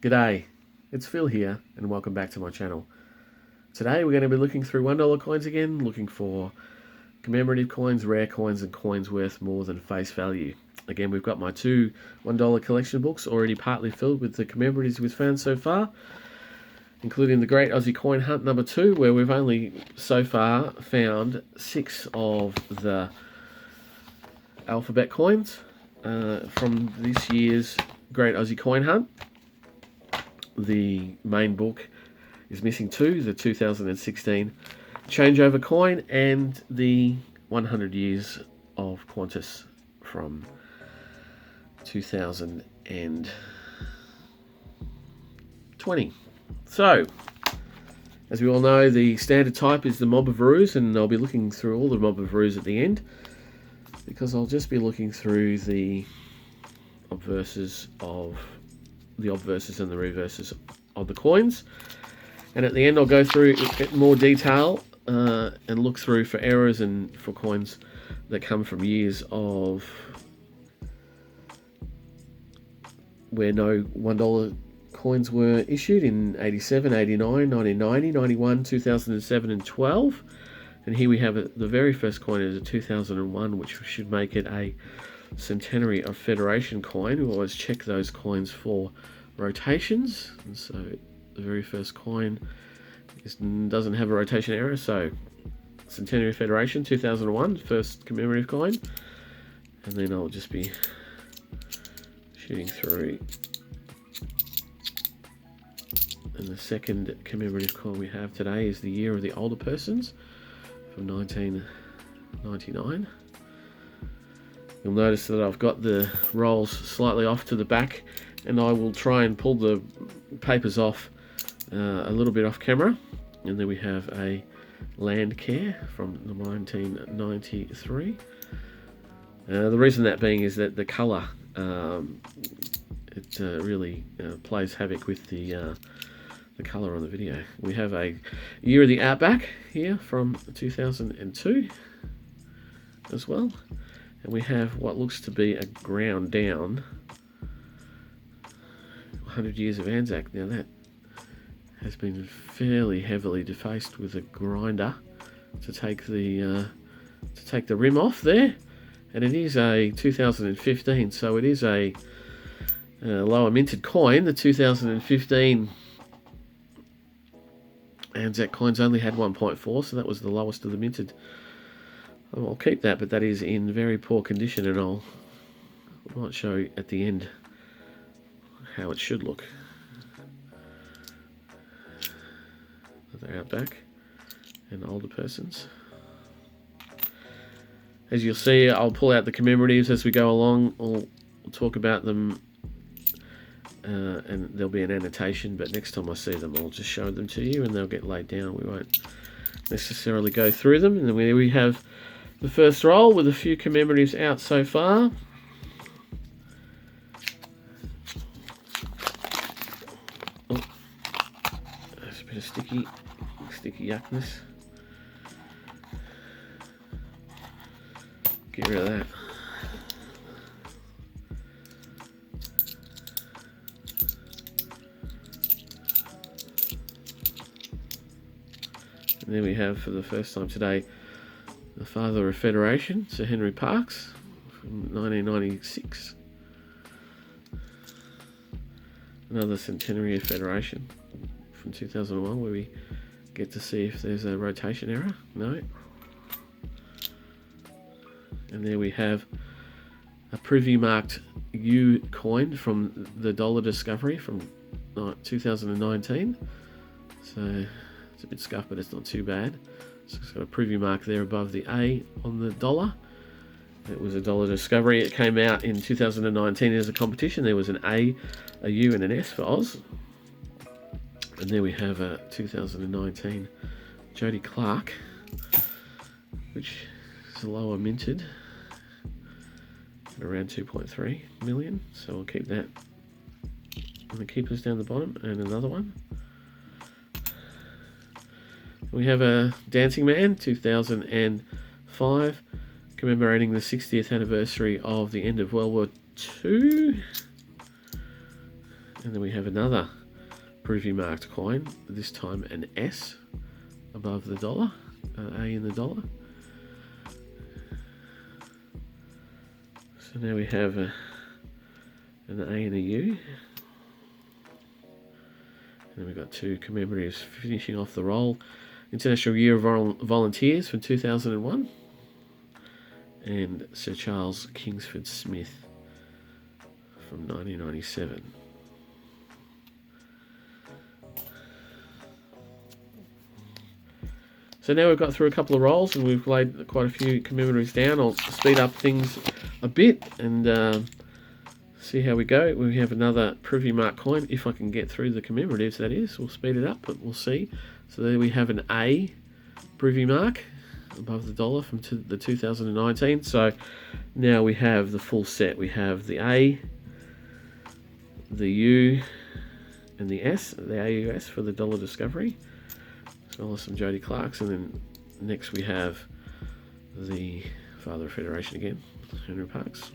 G'day, it's Phil here and welcome back to my channel. Today we're going to be looking through $1 coins again, looking for commemorative coins, rare coins and coins worth more than face value. Again, we've got my two $1 collection books already partly filled with the commemoratives we've found so far, including the Great Aussie Coin Hunt number 2, where we've only so far found 6 of the alphabet coins from this year's Great Aussie Coin Hunt. The main book is missing 2, the 2016 changeover coin and the 100 years of Qantas from 2020. So, as we all know, the standard type is the mob of roos, and I'll be looking through all the mob of roos at the end, because I'll just be looking through the obverses and the reverses of the coins, and at the end I'll go through in more detail and look through for errors and for coins that come from years of where no $1 coins were issued in 87, 89, 1990, 91, 2007 and 12. And here we have the very first coin is a 2001, which should make it a Centenary of Federation coin. We always check those coins for rotations, and so the very first coin doesn't have a rotation error. So Centenary of Federation 2001, first commemorative coin, and then I'll just be shooting through. And the second commemorative coin we have today is the Year of the Older Persons from 1999. You'll notice that I've got the rolls slightly off to the back, and I will try and pull the papers off a little bit off camera. And then we have a Landcare from 1993. The reason that being is that the colour really plays havoc with the colour on the video. We have a Year of the Outback here from 2002 as well. And we have what looks to be a ground down 100 years of ANZAC. Now that has been fairly heavily defaced with a grinder to take the rim off there, and it is a 2015, so it is a lower minted coin. The 2015 ANZAC coins only had 1.4, so that was the lowest of the minted. I'll keep that, but that is in very poor condition, and I might show you at the end how it should look. They're Outback and older persons. As you'll see, I'll pull out the commemoratives as we go along. We'll talk about them, and there'll be an annotation, but next time I see them I'll just show them to you and they'll get laid down. We won't necessarily go through them. And then we have the first roll with a few commemoratives out so far. Oh, there's a bit of sticky yuckness. Get rid of that. And then we have, for the first time today, the Father of Federation, Sir Henry Parkes from 1996. Another Centenary of Federation from 2001, where we get to see if there's a rotation error. No. And there we have a privy marked U coin from the dollar discovery from 2019. So it's a bit scuffed, but it's not too bad. So it's got a privy mark there above the A on the dollar. It was a dollar discovery. It came out in 2019 as a competition. There was an A, a U and an S for Oz. And there we have a 2019 Jodie Clark, which is lower minted at around 2.3 million. So we'll keep that on the keepers down the bottom. And another one. We have a Dancing Man, 2005, commemorating the 60th anniversary of the end of World War II. And then we have another privy marked coin, this time an S above the dollar, A in the dollar. So now we have an A and a U. And then we've got two commemoratives finishing off the roll. International Year of Volunteers from 2001. And Sir Charles Kingsford-Smith from 1997. So now we've got through a couple of rolls and we've laid quite a few commemoratives down. I'll speed up things a bit and see how we go. We have another privy mark coin, if I can get through the commemoratives, that is. We'll speed it up, but we'll see. So there we have an A privy mark above the dollar from the 2019. So now we have the full set. We have the A, the U, and the S, the AUS for the dollar discovery, as well as some Jody Clarks. And then next we have the Father of Federation again, Henry Parkes.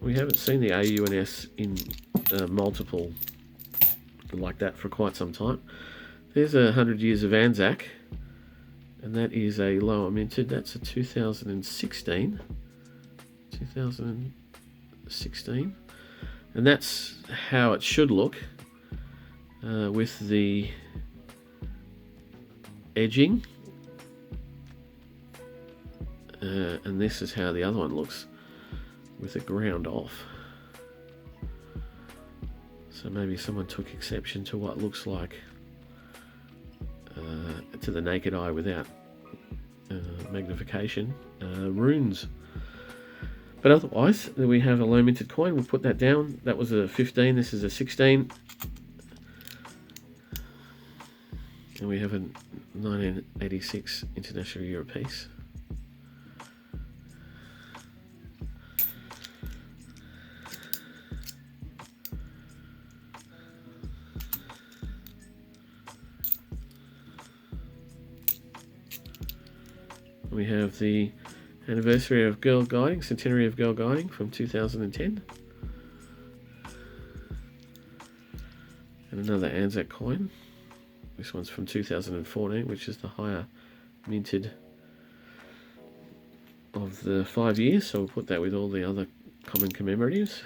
We haven't seen the AU and S in multiple like that for quite some time. There's 100 years of ANZAC, and that is a lower minted. That's a 2016, and that's how it should look with the edging, and this is how the other one looks with it ground off. So maybe someone took exception to what looks like to the naked eye without magnification runes. But otherwise, we have a low minted coin. We'll put that down. That was a 15. This is a 16. And we have a 1986 International Year of Peace. We have the anniversary of Girl Guiding, Centenary of Girl Guiding from 2010. And another ANZAC coin. This one's from 2014, which is the higher minted of the 5 years. So we'll put that with all the other common commemoratives.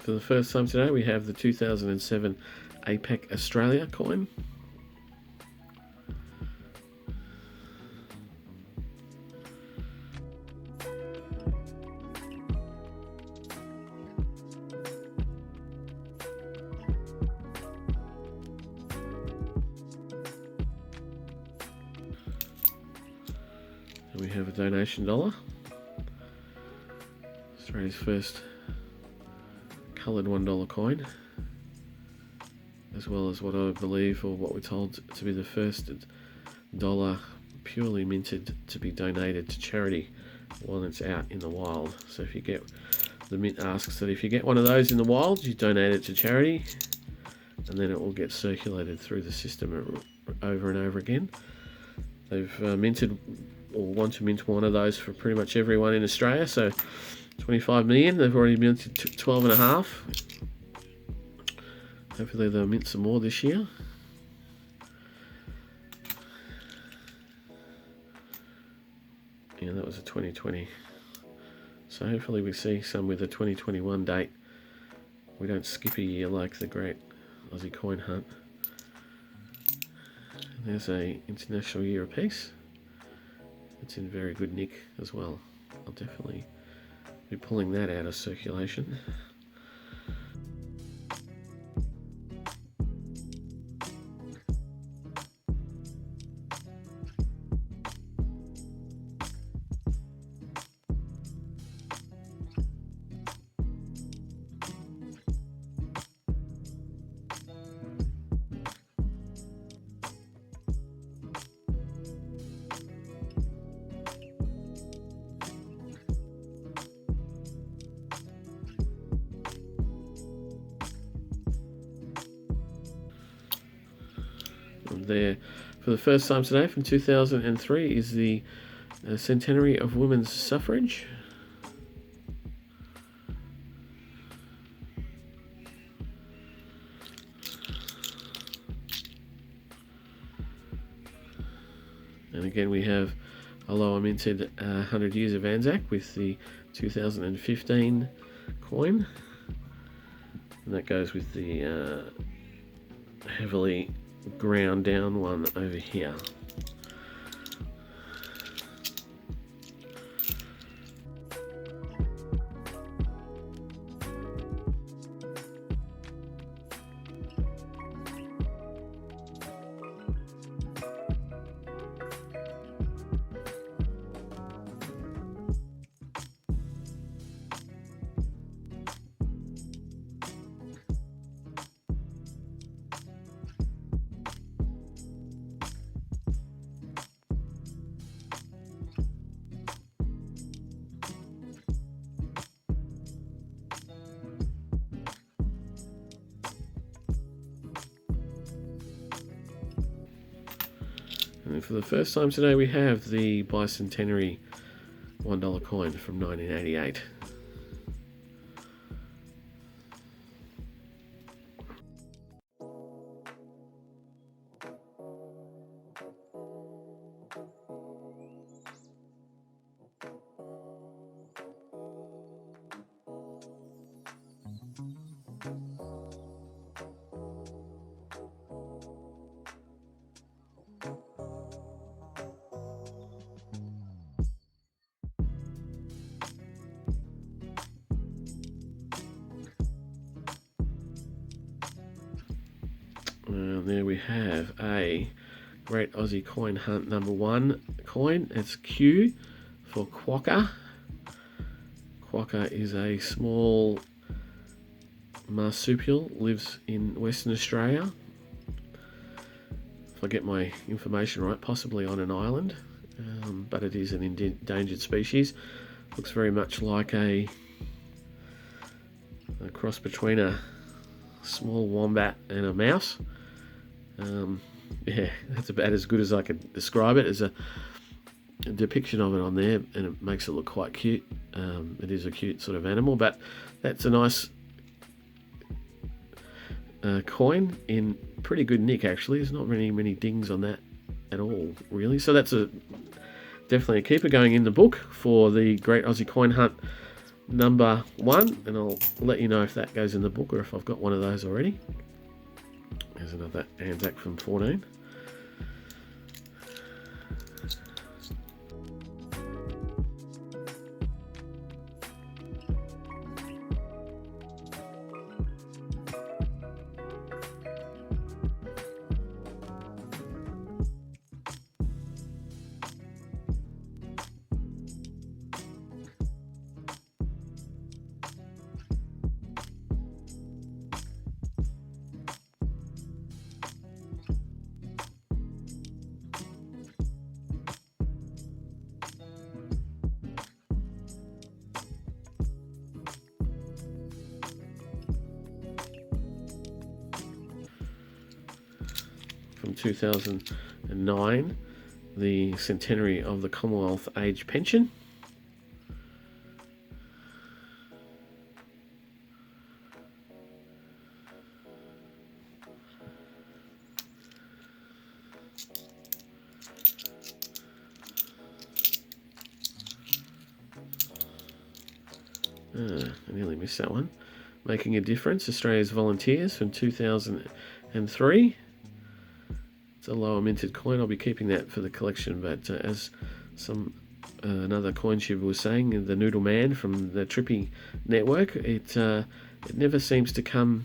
For the first time today, we have the 2007 Outback Australia coin. And we have a donation dollar. Australia's first coloured $1 coin, as well as what I believe, or what we're told to be the first dollar purely minted to be donated to charity while it's out in the wild. So if you get, the mint asks that if you get one of those in the wild, you donate it to charity, and then it will get circulated through the system over and over again. They've minted, or want to mint one of those for pretty much everyone in Australia, so 25 million, they've already minted 12.5. Hopefully they'll mint some more this year. Yeah, that was a 2020. So hopefully we see some with a 2021 date. We don't skip a year like the Great Aussie Coin Hunt. There's a International Year of Peace. It's in very good nick as well. I'll definitely be pulling that out of circulation. There, for the first time today, from 2003, is the Centenary of Women's Suffrage. And again, we have a lower minted 100 Years of ANZAC with the 2015 coin. And that goes with the heavily ground down one over here. And for the first time today, we have the Bicentenary $1 coin from 1988. There we have a Great Aussie Coin Hunt #1 coin. It's Q for quokka. Quokka is a small marsupial, lives in Western Australia. If I get my information right, possibly on an island, but it is an endangered species. Looks very much like a cross between a small wombat and a mouse. Yeah, that's about as good as I could describe it. There's a depiction of it on there, and it makes it look quite cute. It is a cute sort of animal, but that's a nice coin in pretty good nick, actually. There's not many dings on that at all, really. So that's definitely a keeper going in the book for the Great Aussie Coin Hunt #1, and I'll let you know if that goes in the book or if I've got one of those already. There's another ANZAC from 14. From 2009, the Centenary of the Commonwealth Age Pension. I nearly missed that one. Making a Difference, Australia's Volunteers from 2003. It's a lower minted coin. I'll be keeping that for the collection, but as another coin ship was saying, the Noodle Man from the Trippy network, it never seems to come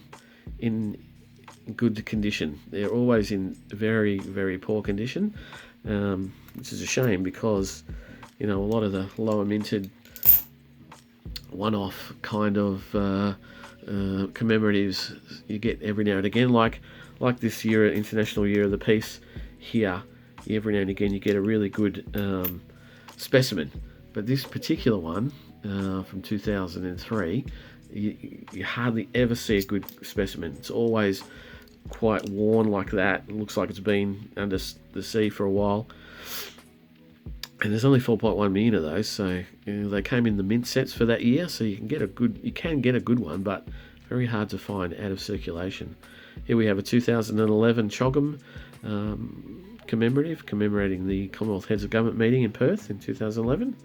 in good condition. They're always in very, very poor condition, which is a shame because, a lot of the lower minted one-off kind of commemoratives you get every now and again, like this year, International Year of the Peace here, every now and again you get a really good specimen. But this particular one from 2003, you hardly ever see a good specimen. It's always quite worn like that. It looks like it's been under the sea for a while. And there's only 4.1 million of those, so they came in the mint sets for that year, so you can get a good one, but very hard to find out of circulation. Here we have a 2011 CHOGM commemorative, commemorating the Commonwealth Heads of Government meeting in Perth in 2011.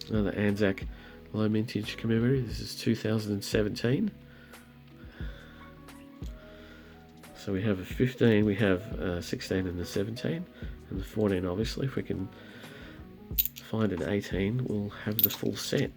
Another ANZAC low mintage commemorative. This is 2017. So we have a 15, we have a 16 and the 17, and the 14 obviously. If we can find an 18, we'll have the full set.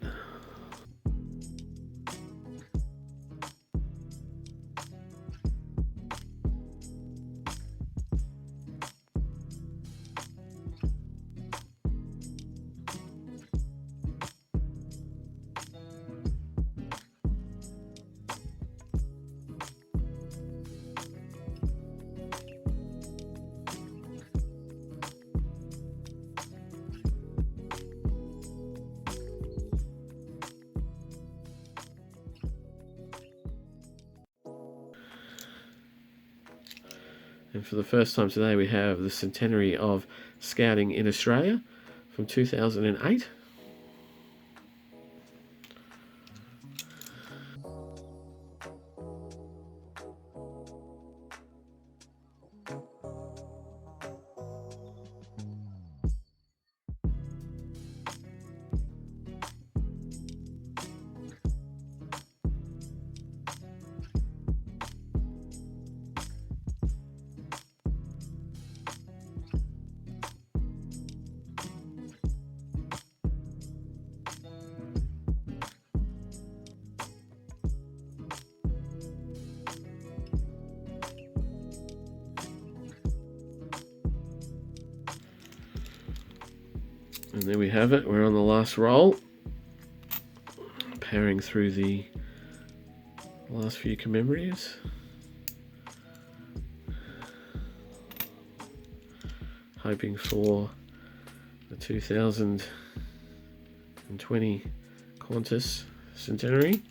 And for the first time today, we have the Centenary of Scouting in Australia from 2008. And there we have it. We're on the last roll, powering through the last few commemoratives. Hoping for the 2020 Qantas Centenary.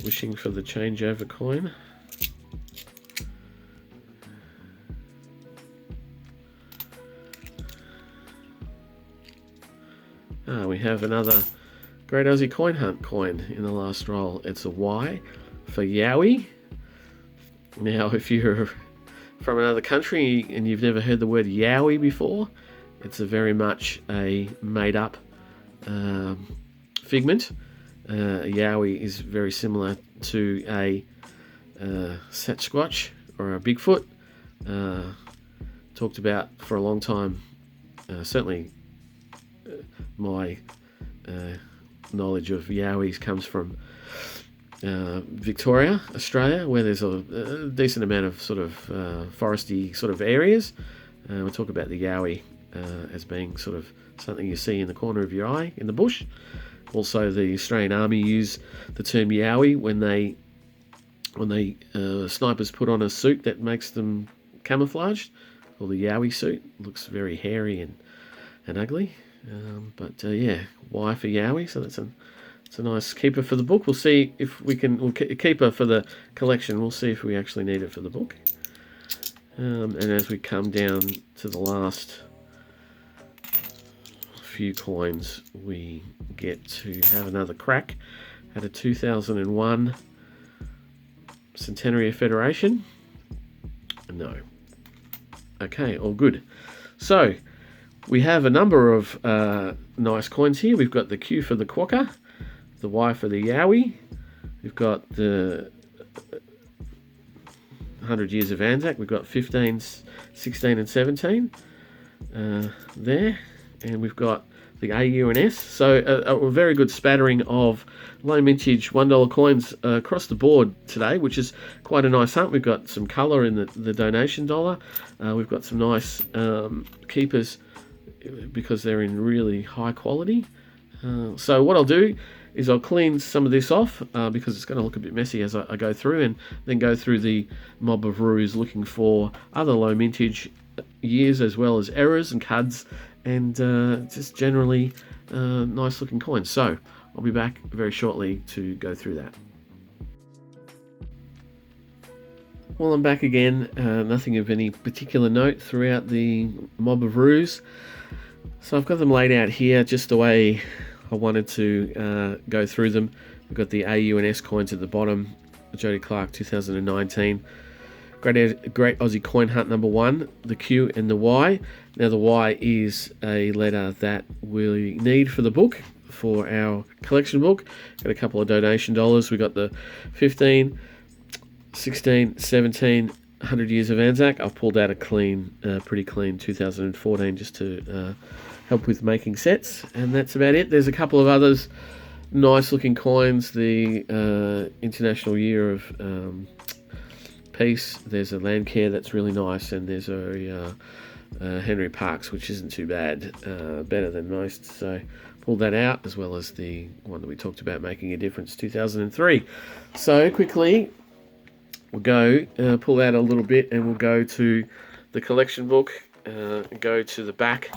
Wishing for the changeover coin. We have another Great Aussie Coin Hunt coin in the last roll. It's a Y for Yowie. Now, if you're from another country and you've never heard the word Yowie before, it's a very much a made-up figment. Yowie is very similar to a Sasquatch or a Bigfoot. Talked about for a long time. Certainly, my knowledge of Yowies comes from Victoria, Australia, where there's a decent amount of sort of foresty sort of areas. We'll talk about the Yowie as being sort of something you see in the corner of your eye in the bush. Also, the Australian Army use the term Yowie when they snipers put on a suit that makes them camouflaged, or the Yowie suit. It looks very hairy and ugly. But yeah, Y for Yowie. So it's a nice keeper for the book. We'll see if we can. We'll keeper for the collection. We'll see if we actually need it for the book. And as we come down to the last few coins, we get to have another crack at a 2001 Centenary of Federation. No. Okay, all good. So we have a number of nice coins here. We've got the Q for the Quokka, the Y for the Yowie. We've got the 100 years of ANZAC. We've got 15, 16 and 17 there. And we've got the AU and S. So a very good spattering of low mintage $1 coins across the board today, which is quite a nice hunt. We've got some colour in the donation dollar. We've got some nice keepers because they're in really high quality. So what I'll do is I'll clean some of this off because it's going to look a bit messy as I go through, and then go through the mob of roos looking for other low mintage years as well as errors and cuds and just generally nice looking coins. So I'll be back very shortly to go through that. Well, I'm back again. Nothing of any particular note throughout the mob of roos. So I've got them laid out here just the way I wanted to go through them. We've got the AU and S coins at the bottom. Jody Clark 2019. Great Aussie Coin Hunt number 1, the Q and the Y. Now the Y is a letter that we need for the book, for our collection book. Got a couple of donation dollars. We got the 15, 16, 17, 100 years of ANZAC. I've pulled out a clean, pretty clean 2014 just to help with making sets, and that's about it. There's a couple of others, nice looking coins. The International Year of Peace. There's a Landcare that's really nice, and there's a Henry Parks, which isn't too bad, better than most. So pulled that out, as well as the one that we talked about making a difference, 2003. So quickly we'll go pull out a little bit, and we'll go to the collection book, go to the back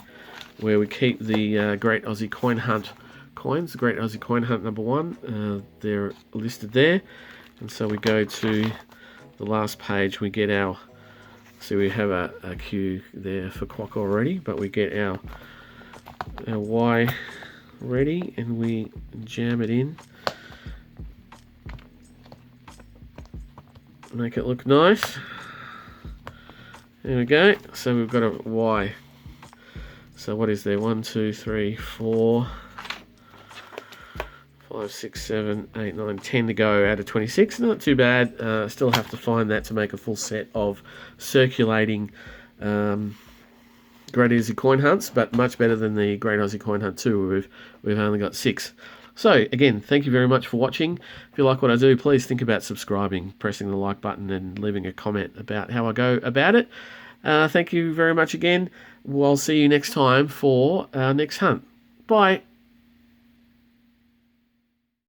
where we keep the Great Aussie Coin Hunt coins, the Great Aussie Coin Hunt number 1. They're listed there, and so we go to the last page. We get our, so we have a Q there for Quokka already, but we get our Y ready, and we jam it in, make it look nice. There we go. So we've got a Y. So what is there? 1, 2, 3, 4, 5, 6, 7, 8, 9, 10 to go out of 26. Not too bad. Still have to find that to make a full set of circulating Great Aussie Coin Hunts, but much better than the Great Aussie Coin Hunt 2, where we've only got 6. So again, thank you very much for watching. If you like what I do, please think about subscribing, pressing the like button, and leaving a comment about how I go about it. Thank you very much again. I'll see you next time for our next hunt. Bye.